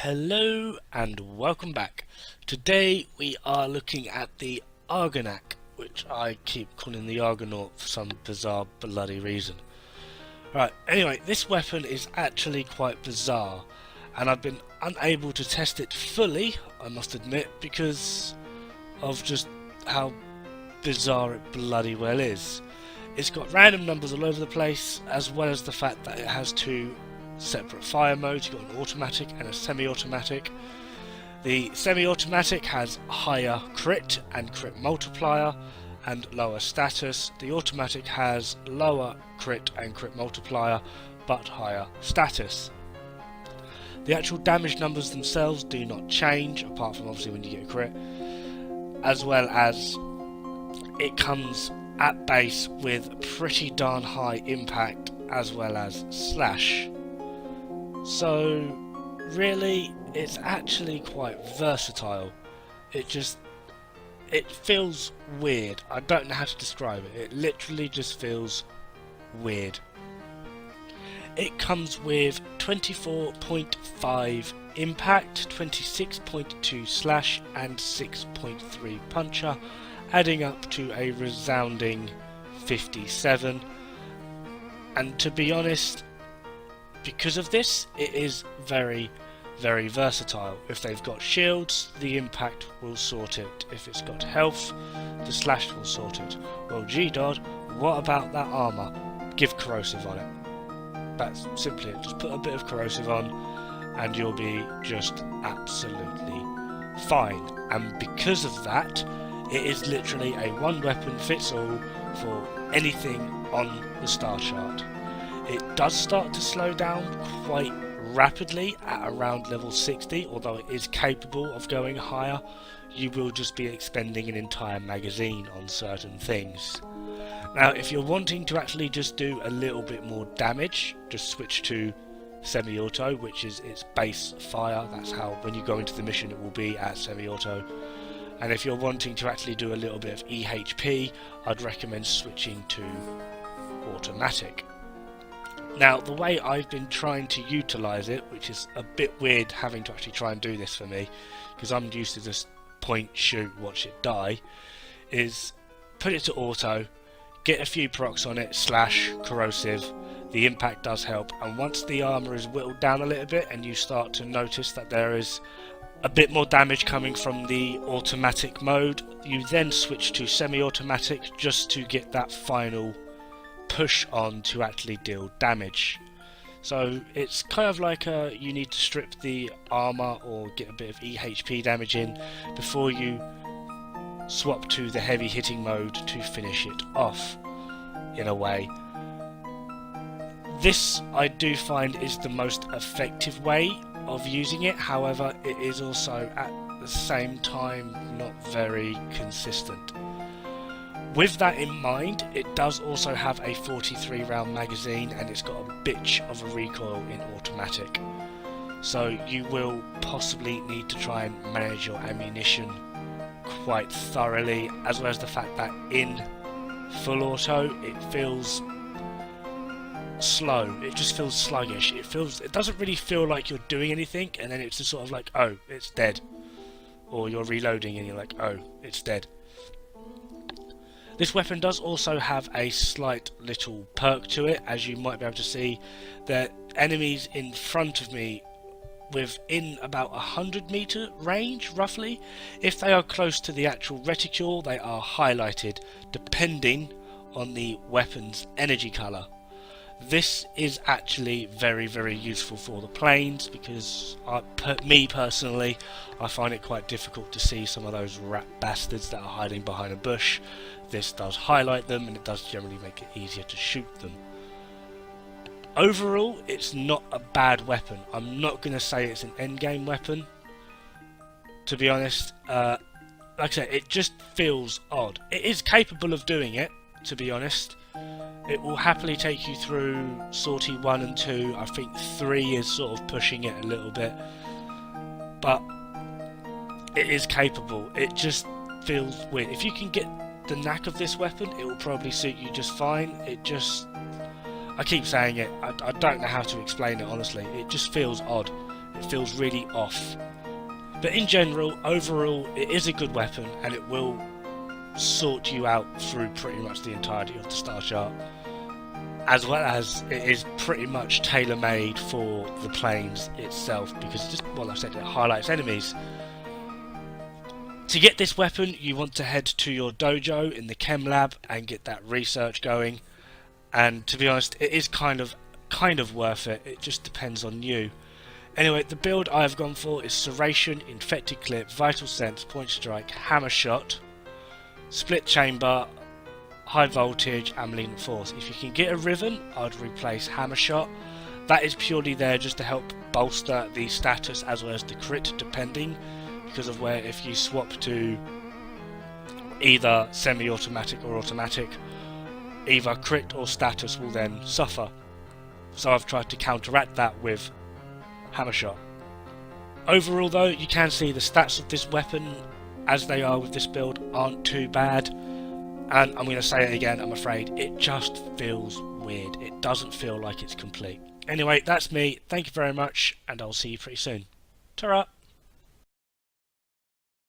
Hello and welcome back. Today we are looking at the Argonak, which I keep calling the Argonaut for some bizarre bloody reason. Right, anyway, this weapon is actually quite bizarre, and I've been unable to test it fully, I must admit, because of just how bizarre it bloody well is. It's got random numbers all over the place, as well as the fact that it has two separate fire modes. You've got an automatic and a semi-automatic. The semi-automatic has higher crit and crit multiplier and lower status. The automatic has lower crit and crit multiplier but higher status. The actual damage numbers themselves do not change, apart from obviously when you get a crit, as well as it comes at base with pretty darn high impact as well as slash. So really it's actually quite versatile. It feels weird. I don't know how to describe it. It literally just feels weird. It comes with 24.5 impact, 26.2 slash and 6.3 puncher, adding up to a resounding 57. And to be honest, because of this, it is very, very versatile. If they've got shields, the impact will sort it. If it's got health, the slash will sort it. Well, gee Dod, what about that armour? Give corrosive on it. That's simply it. Just put a bit of corrosive on and you'll be just absolutely fine. And because of that, it is literally a one weapon fits all for anything on the star chart. It does start to slow down quite rapidly at around level 60, although it is capable of going higher. You will just be expending an entire magazine on certain things. Now, if you're wanting to actually just do a little bit more damage, just switch to semi-auto, which is its base fire. That's how when you go into the mission it will be at semi-auto. And if you're wanting to actually do a little bit of EHP, I'd recommend switching to automatic. Now, the way I've been trying to utilise it, which is a bit weird having to actually try and do this for me, because I'm used to just point, shoot, watch it die, is put it to auto, get a few procs on it, slash, corrosive, the impact does help, and once the armour is whittled down a little bit and you start to notice that there is a bit more damage coming from the automatic mode, you then switch to semi-automatic just to get that final push on to actually deal damage. So it's kind of like you need to strip the armor or get a bit of EHP damage in before you swap to the heavy hitting mode to finish it off, in a way. This I do find is the most effective way of using it. However, it is also at the same time not very consistent. With that in mind, it does also have a 43 round magazine and it's got a bitch of a recoil in automatic. So you will possibly need to try and manage your ammunition quite thoroughly, as well as the fact that in full auto it feels slow. It just feels sluggish. It doesn't really feel like you're doing anything, and then it's just sort of like, oh, it's dead. Or you're reloading and you're like, oh, it's dead. This weapon does also have a slight little perk to it, as you might be able to see. The enemies in front of me within about 100 meter range, roughly, if they are close to the actual reticule, they are highlighted depending on the weapon's energy colour. This is actually very, very useful for the planes, because me personally, I find it quite difficult to see some of those rat bastards that are hiding behind a bush. This does highlight them, and it does generally make it easier to shoot them. Overall, it's not a bad weapon. I'm not going to say it's an endgame weapon, to be honest. Like I said, it just feels odd. It is capable of doing it, to be honest. It will happily take you through sortie 1 and 2. I think 3 is sort of pushing it a little bit, but it is capable. It just feels weird. If you can get the knack of this weapon, it will probably suit you just fine. I keep saying it, I don't know how to explain it honestly. It just feels odd. It feels really off. But in general, overall, it is a good weapon, and it will sort you out through pretty much the entirety of the star chart, as well as it is pretty much tailor-made for the planes itself, because just, well, like I said, it highlights enemies. To get this weapon, you want to head to your dojo in the chem lab and get that research going, and to be honest, it is kind of worth it. It just depends on you. Anyway, the build I've gone for is Serration, Infected Clip, Vital Sense, Point Strike, Hammer Shot, Split Chamber, High Voltage, and Malignant Force. If you can get a Riven, I'd replace Hammer Shot. That is purely there just to help bolster the status as well as the crit, depending, because of where if you swap to either semi-automatic or automatic, either crit or status will then suffer. So I've tried to counteract that with Hammer Shot. Overall though, you can see the stats of this weapon, as they are with this build, aren't too bad. And I'm going to say it again, I'm afraid, it just feels weird. It doesn't feel like it's complete. Anyway, that's me. Thank you very much, and I'll see you pretty soon. Ta-ra!